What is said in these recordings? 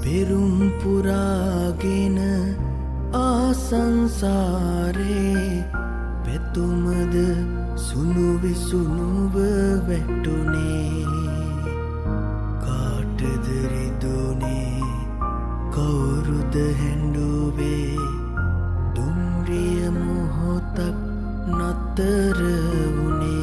පෙරුම් පුරාගෙන ආසංසාරේ පැතුමද සුණු විසුණුව වැටුනේ කාටද රිදුනේ කවුරුද හැඬුවේ දුම්රිය මොහොතක් නතර වුනේ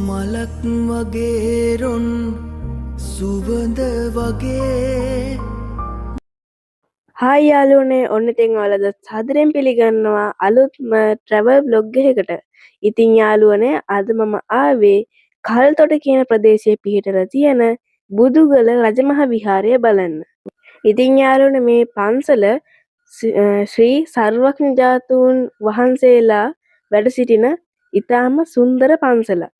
මලක් වගේ රොන් සුවඳ වගේ හායි යාළුවනේ ඔන්න ඉතින් ඔයාලද සාදරයෙන් පිළිගන්නවා අලුත්ම ට්‍රැවල් බ්ලොග් එකකට. ඉතින් යාළුවනේ අද මම ආවේ කල්තොට කියන ප්‍රදේශයේ පිහිටලා තියෙන බුදුගල රජමහා විහාරය බලන්න. ඉතින් යාළුවනේ මේ පන්සල ශ්‍රී සර්වඥජාතූන් වහන්සේලා වැඩ සිටින ඉතාම සුන්දර පන්සලක්.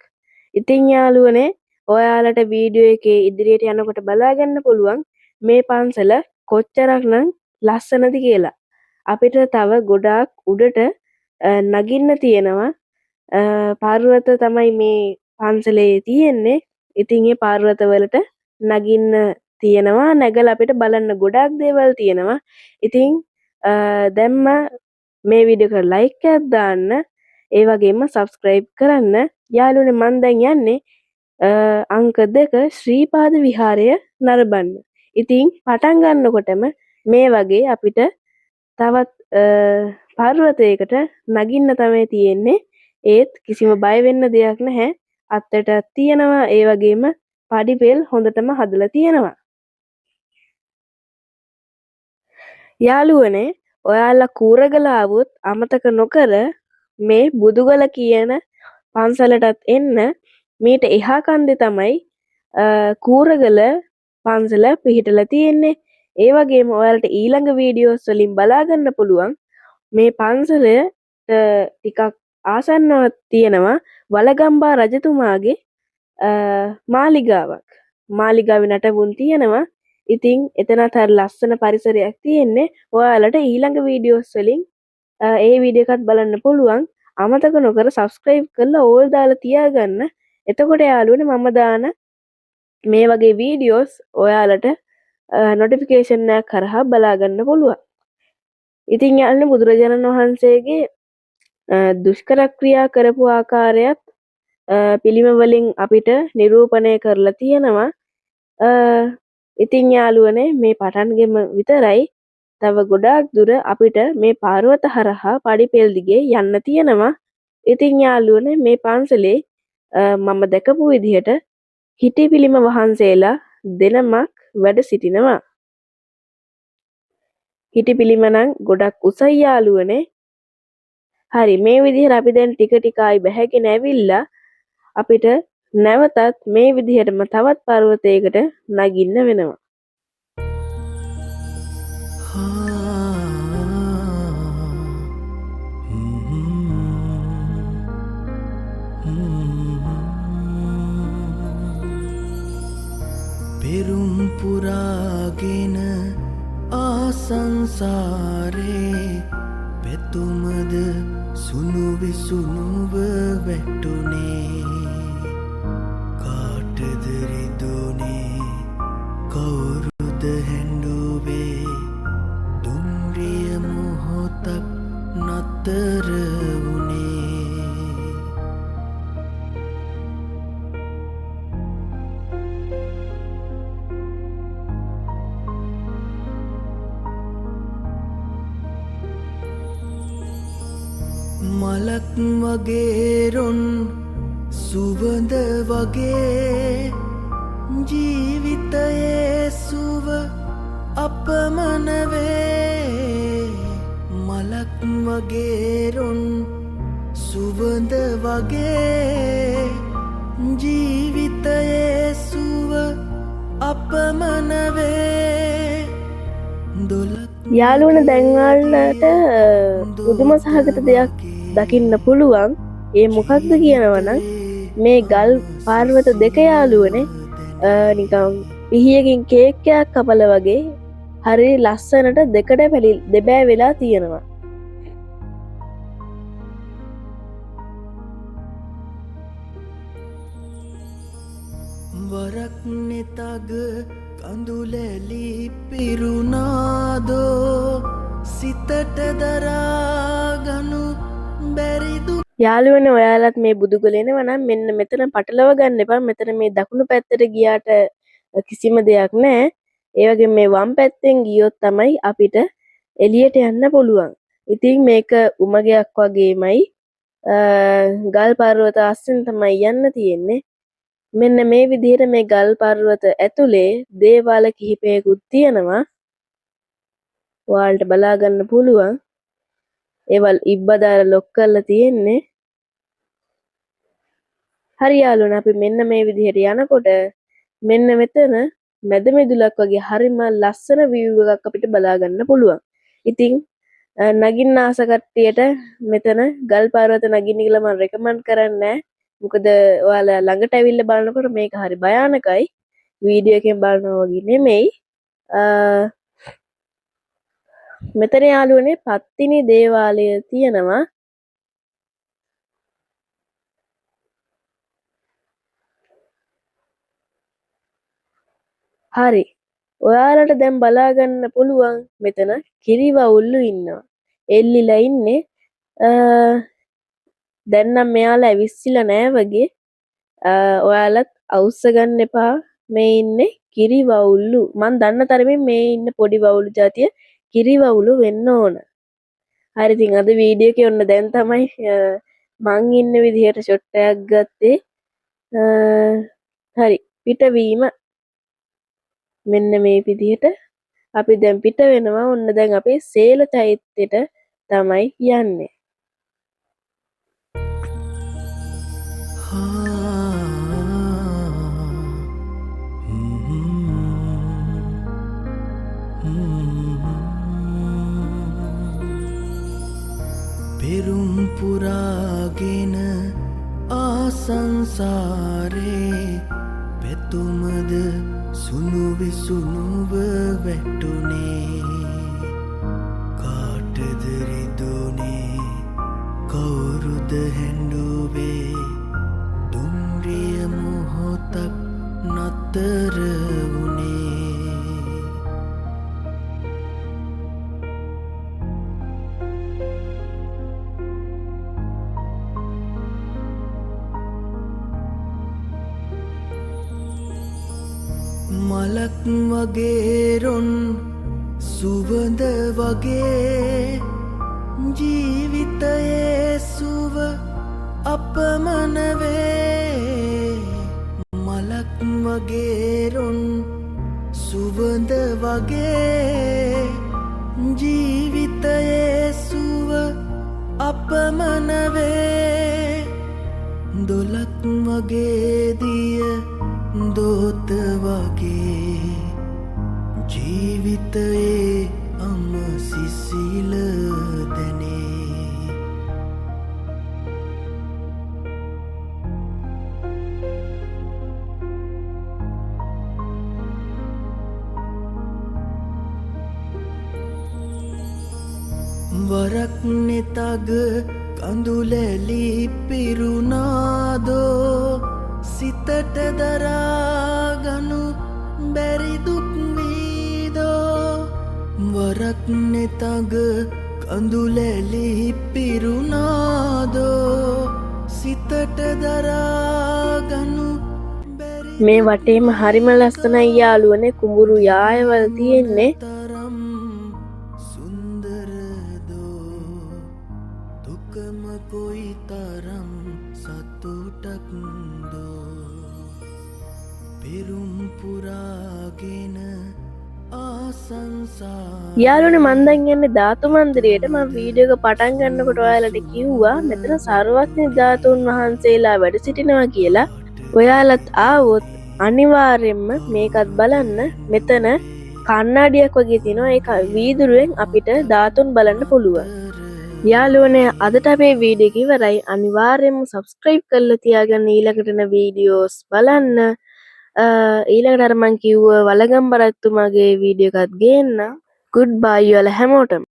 ඉතින් යාළුවනේ ඔයාලට වීඩියෝ එකේ ඉදිරියට යනකොට බලාගන්න පුළුවන් මේ පන්සල කොච්චරක්නම් ලස්සනද කියලා. අපිට තව ගොඩාක් උඩට නගින්න තියෙනවා. පර්වත තමයි මේ පන්සලේ තියෙන්නේ. ඉතින් මේ පර්වත වලට නගින්න තියෙනවා. නැගලා අපිට බලන්න ගොඩාක් දේවල් තියෙනවා. ඉතින් දැම්ම මේ වීඩියෝ එකට ලයික් එකක් දාන්න. ඒ වගේම සබ්ස්ක්‍රයිබ් කරන්න. යාළුවනේ මම දැන් යන්නේ අංක 2 ශ්‍රීපාද විහාරය නරඹන්න. ඉතින් පටන් ගන්නකොටම මේ වගේ අපිට තවත් පර්වතයකට නගින්න තමයි තියෙන්නේ. ඒත් කිසිම බය වෙන්න දෙයක් නැහැ. අත්තට තියෙනවා. ඒ වගේම පඩිපෙල් හොඳටම හදලා තියෙනවා. යාළුවනේ ඔයාලා කූරගල ආවොත් අමතක නොකර මේ බුදුගල කියන පන්සලටත් එන්න. මීට එහා කන්දේ තමයි කූරගල පන්සල පිහිටලා තියෙන්නේ. ඒ වගේම ඔයාලට ඊළඟ වීඩියෝස් වලින් බලා ගන්න පුළුවන් මේ පන්සලට ටිකක් ආසන්නව තියෙනවා වලගම්බා රජතුමාගේ මාලිගාවක්. මාලිගාවේ නටබුන් තියෙනවා. ඉතින් එතනත් හරි ලස්සන පරිසරයක් තියෙන්නේ. ඔයාලට ඊළඟ වීඩියෝස් වලින් ඒ වීඩියෝ එකත් බලන්න පුළුවන්. අමතක නොකර subscribe කරලා ඕල් දාලා තියාගන්න. එතකොට යාළුවනේ මම දාන මේ වගේ වීඩියෝස් ඔයාලට නොටිෆිකේෂන් එකක් කරහා බලා ගන්න පුළුවන්. ඉතින් යාළුවනේ බුදුරජාණන් වහන්සේගේ දුෂ්කර ක්‍රියා කරපු ආකාරයත් පිළිම වලින් අපිට නිරූපණය කරලා තියෙනවා. ඉතින් යාළුවනේ මේ පටන්ගෙම විතරයි. තව ගොඩාක් දුර අපිට මේ පර්වත හරහා පඩිපෙළ දිගේ යන්න තියෙනවා. ඉතින් යාළුවනේ මේ පන්සලේ මම දැකපු විදිහට හිටි පිළිම වහන්සේලා දෙනමක් වැඩ සිටිනවා. හිටි පිළිම නම් ගොඩක් උසයි යාළුවනේ. හරි මේ විදිහට අපි දැන් ටික ටික ආයි බැහැගෙන ඇවිල්ලා අපිට නැවතත් මේ විදිහටම තවත් පර්වතයකට නගින්න වෙනවා. පෙරුම් පුරාගෙන ආසංසාරේ පැතුමද සුණු විසුණුව වැටුනේ කාටද රිදුනේ කවුරුද හැඬුවේ දුම්රිය මොහොතක් නතර වුනේ මලක් වගේ රොන් සුවඳ වගේ ජීවිතයේ සුව අපමණ වේ මලක් වගේ රොන් සුවඳ වගේ ජීවිතයේ සුව අපමණ වේ යාළුවන දැන්වල්ලට පුදුම සහගත දෙයක් දකින්න පුළුවන්. ඒ මොකක්ද කියනවනම් මේ ගල් පාර්වත දෙක යාළුවනේ නිකම් පිහියකින් කේක්කයක් කපල වගේ හරි ලස්සනට දෙකට පැලි දෙබෑ වෙලා තියෙනවා. වරක් නෙතග කඳුලැලි පිරුණාදෝ සිතට දරාගනු බැරිදු. යාළුවනේ ඔයාලත් මේ බුදුගලේනවා නම් මෙන්න මෙතන පටලව ගන්න එපා. මෙතන මේ දකුණු පැත්තට ගියාට කිසිම දෙයක් නැහැ. ඒ වගේ මේ වම් පැත්තෙන් ගියොත් තමයි අපිට එළියට යන්න පුළුවන්. ඉතින් මේක උමගයක් වගේමයි ගල් පර්වත අස්සෙන් තමයි යන්න තියෙන්නේ. මෙන්න මේ විදිහට මේ ගල් පර්වත ඇතුලේ දේවාල කිහිපයකුත් තියෙනවා. ඔයාලට බලා ගන්න පුළුවන්. ඒවල් ඉබ්බදාර ලොක් කරලා තියෙන්නේ. හරි යාළුවනේ අපි මෙන්න මේ විදිහට යනකොට මෙන්න මෙතන මැද මෙදුලක් වගේ හරිම ලස්සන view එකක් අපිට බලා ගන්න පුළුවන්. ඉතින් නගින්න ආස කට්ටියට මෙතන ගල් පර්වත නගින්න කියලා මම රෙකමන්ඩ් කරන්නේ නැහැ. මොකද ඔයාලා ළඟට ඇවිල්ලා බලනකොට මේක හරි භයානකයි. වීඩියෝ එකෙන් බලනවා වගේ නෙමෙයි. මෙතන යාළුවනේ පත්තිනි දේවාලය තියෙනවා. හරි. ඔයාලට දැන් බලා ගන්න පුළුවන් මෙතන කිරිවවුල්ලු ඉන්නවා. එල්ලිලා ඉන්නේ. දැන් නම් මෙයාලා ඇවිස්සিলা නෑ වගේ. ඔයාලත් අවුස්ස ගන්න එපා. මේ ඉන්නේ කිරිවවුල්ලු. මන් දන්න තරමින් මේ ඉන්න පොඩි වවුලු జాතිය කිරිවවුලු වෙන්න ඕන. හරි ඉතින් අද වීඩියෝ එකේ ඔන්න දැන් තමයි මං ඉන්න විදිහට ෂොට් එකක් ගත්තේ. හරි පිටවීම මෙන්න මේ විදිහට අපි දැන් පිට වෙනවා. ඔන්න දැන් අපේ සේල චෛත්‍යයට තමයි යන්නේ. පෙරුම් පුරාගෙන ආසංසාරේ පැතුමද සුණු විසුණුව වැටුනේ කාටද රිදුනේ කවුරුද හැඬුවේ දුම්රිය මොහොතක් නතර වුනේ. මලක් වගේ රොන් සුවඳ වගේ ජීවිතයේ සුව අපමණ වේ. මලක් වගේ රොන් සුවඳ වගේ ජීවිතයේ සුව අපමණ වේ. දොලක් වගේ දිය දෝත වගේ ජීවිතයේ අම සිසිල දැනේ. වරක් නෙතග කඳුලැලි පිරුණාදෝ සිතට දරාගනු බැරිදුක් වීදෝ. වරක් නෙතග කඳුලැලි පිරුණාදෝ සිතට දරාගනු බැරි. මේ වටේම හරිම ලස්සනයි යාළුවනේ. කුඹුරු යායවල තියෙන්නේ. තරම් සුන්දරදෝ දුකම කොයි තරම් සතුටක්දෝ. පෙරුම් පුරාගෙන ආසංසා. යාළුවනේ මන් දැන් යන්නේ ධාතු මන්දිරයට. මම වීඩියෝ එක පටන් ගන්නකොට ඔයාලට කිව්වා මෙතන සර්වඥ ධාතුන් වහන්සේලා වැඩ සිටිනවා කියලා. ඔයාලත් ආවොත් අනිවාර්යෙන්ම මේකත් බලන්න. මෙතන කණ්ණාඩියක් වගේ තියෙනවා. ඒක වීදුරුවෙන් අපිට ධාතුන් බලන්න පුළුවන්. යාළුවනේ අදට අපේ වීඩියෝ එක ඉවරයි. අනිවාර්යයෙන්ම subscribe කරලා තියාගන්න ඊළඟට එන වීඩියෝස් බලන්න. ඊළඟට අර මං කිව්ව වලගම් බරත්තුමාගේ වීඩියෝ එකත් ගේන්න. good bye ඔයාලා හැමෝටම.